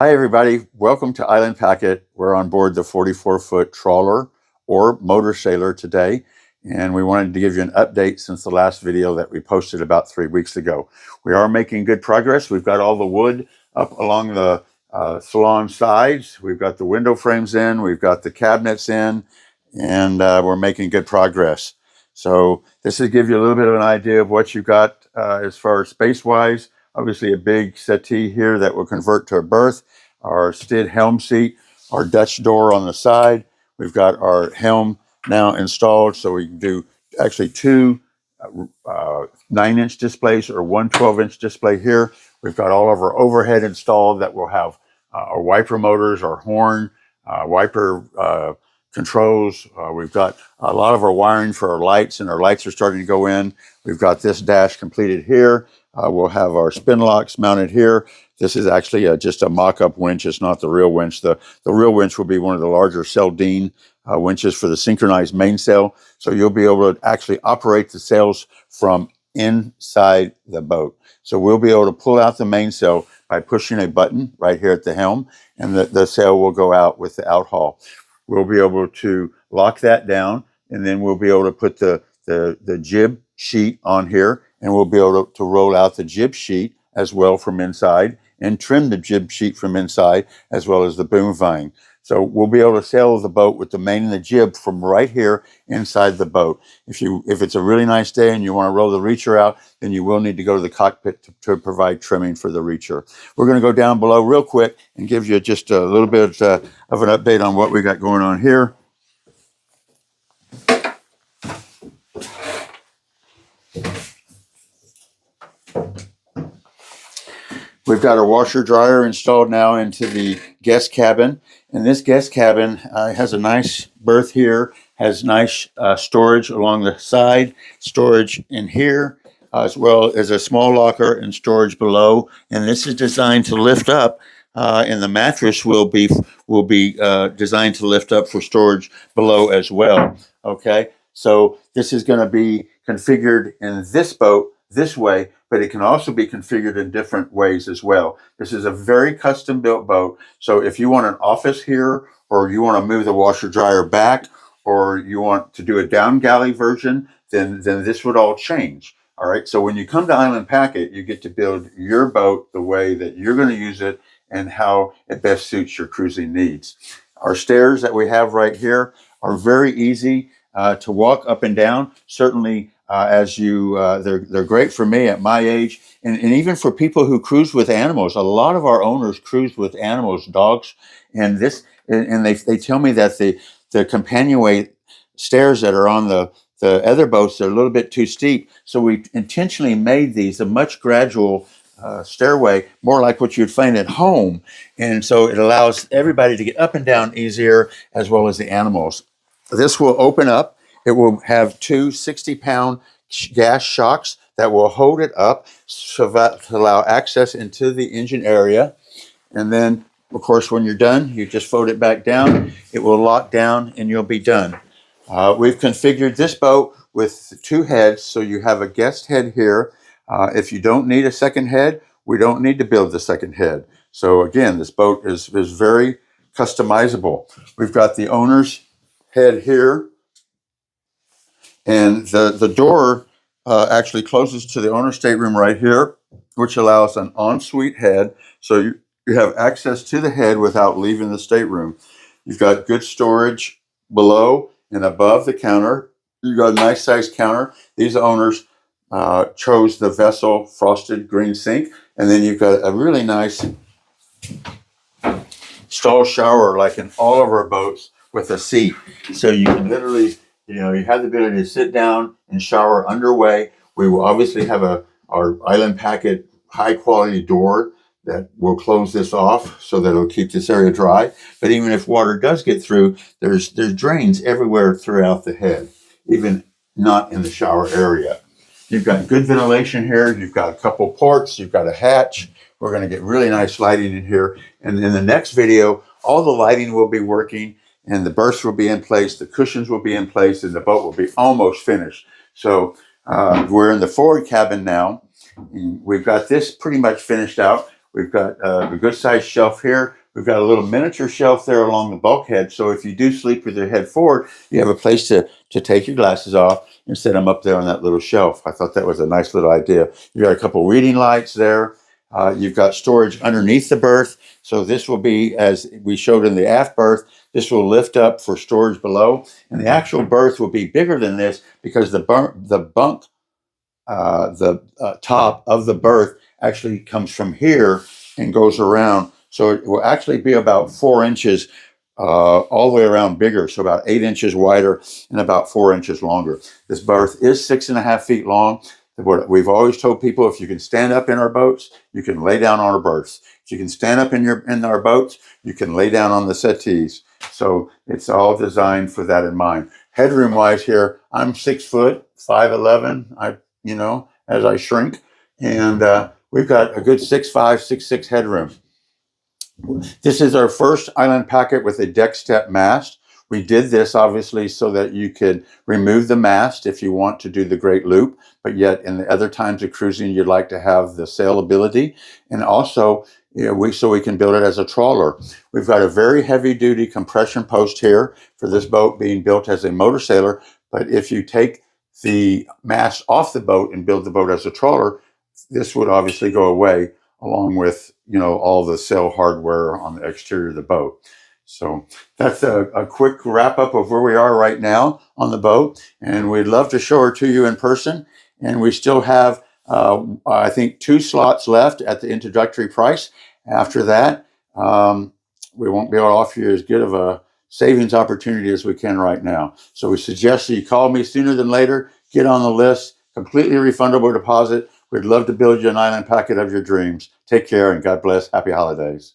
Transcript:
Hi, everybody. Welcome to Island Packet. We're on board the 44-foot trawler or motor sailor today, and we wanted to give you an update since the last video that we posted about 3 weeks ago. We are making good progress. We've got all the wood up along the Salon sides. We've got the window frames in. We've got the cabinets in, and we're making good progress. So this will give you a little bit of an idea of what you've got as far as space-wise. Obviously, a big settee here that will convert to a berth, our Stid helm seat, our Dutch door on the side. We've got our helm now installed, so we can do actually two 9-inch displays or one 12-inch display here. We've got all of our overhead installed that will have our wiper motors, our horn, wiper controls. We've got a lot of our wiring for our lights, and our lights are starting to go in. We've got this dash completed here. We'll have our spin locks mounted here. This is actually just a mock-up winch. It's not the real winch. The real winch will be one of the larger Salon winches for the synchronized mainsail. So you'll be able to actually operate the sails from inside the boat. So we'll be able to pull out the mainsail by pushing a button right here at the helm, and the sail will go out with the outhaul. We'll be able to lock that down, and then we'll be able to put the jib sheet on here, and we'll be able to roll out the jib sheet as well from inside and trim the jib sheet from inside as well as the boom vine. So we'll be able to sail the boat with the main and the jib from right here inside the boat. If it's a really nice day and you want to roll the reacher out, then you will need to go to the cockpit to provide trimming for the reacher. We're going to go down below real quick and give you just a little bit of an update on what we got going on here. We've got a washer dryer installed now into the guest cabin, and this guest cabin has a nice berth here, has nice storage along the side, storage in here, as well as a small locker and storage below. And this is designed to lift up, and the mattress will be designed to lift up for storage below as well. Okay, so this is going to be configured in this boat this way, but it can also be configured in different ways as well. This is a very custom built boat. So if you want an office here, or you want to move the washer dryer back, or you want to do a down galley version, then this would all change. All right. So when you come to Island Packet, you get to build your boat the way that you're going to use it and how it best suits your cruising needs. Our stairs that we have right here are very easy to walk up and down. Certainly, they're great for me at my age, and even for people who cruise with animals. A lot of our owners cruise with animals, dogs, and they tell me that the companionway stairs that are on the other boats are a little bit too steep. So we intentionally made these a much gradual stairway, more like what you'd find at home, and so it allows everybody to get up and down easier, as well as the animals. This will open up. It will have two 60-pound gas shocks that will hold it up to allow access into the engine area. And then, of course, when you're done, you just fold it back down. It will lock down and you'll be done. We've configured this boat with two heads, so you have a guest head here. If you don't need a second head, we don't need to build the second head. So again, this boat is very customizable. We've got the owner's head here, and the door actually closes to the owner's stateroom right here, which allows an ensuite head. So you have access to the head without leaving the stateroom. You've got good storage below and above the counter. You've got a nice sized counter. These owners chose the Vessel frosted green sink. And then you've got a really nice stall shower, like in all of our boats, with a seat. So you can literally, you have the ability to sit down and shower underway. We will obviously have our Island Packet high quality door that will close this off so that it'll keep this area dry. But even if water does get through, there's drains everywhere throughout the head, even not in the shower area. You've got good ventilation here. You've got a couple ports. You've got a hatch. We're going to get really nice lighting in here. And in the next video, all the lighting will be working, and the berths will be in place, the cushions will be in place, and the boat will be almost finished. So we're in the forward cabin now. We've got this pretty much finished out. We've got a good sized shelf here. We've got a little miniature shelf there along the bulkhead. So if you do sleep with your head forward, you have a place to take your glasses off and set them up there on that little shelf. I thought that was a nice little idea. You got a couple reading lights there. You've got storage underneath the berth. So this will be, as we showed in the aft berth, this will lift up for storage below. And the actual berth will be bigger than this because the bunk, top of the berth actually comes from here and goes around. So it will actually be about 4 inches all the way around bigger. So about 8 inches wider and about 4 inches longer. This berth is 6.5 feet long. What we've always told people, if you can stand up in our boats, you can lay down on our berths. If you can stand up in our boats, you can lay down on the settees. So it's all designed for that in mind. Headroom wise here, I'm 6 foot, 5'11". As I shrink, and we've got a good 6'5", 6'6" headroom. This is our first island packet with a deck step mast. We did this obviously so that you could remove the mast if you want to do the great loop, but yet in the other times of cruising, you'd like to have the sailability. And also, so we can build it as a trawler. We've got a very heavy duty compression post here for this boat being built as a motor sailor. But if you take the mast off the boat and build the boat as a trawler, this would obviously go away along with, all the sail hardware on the exterior of the boat. So that's a quick wrap up of where we are right now on the boat. And we'd love to show her to you in person. And we still have, I think, 2 slots left at the introductory price. After that, we won't be able to offer you as good of a savings opportunity as we can right now. So we suggest that you call me sooner than later, get on the list, completely refundable deposit. We'd love to build you an island packet of your dreams. Take care and God bless. Happy holidays.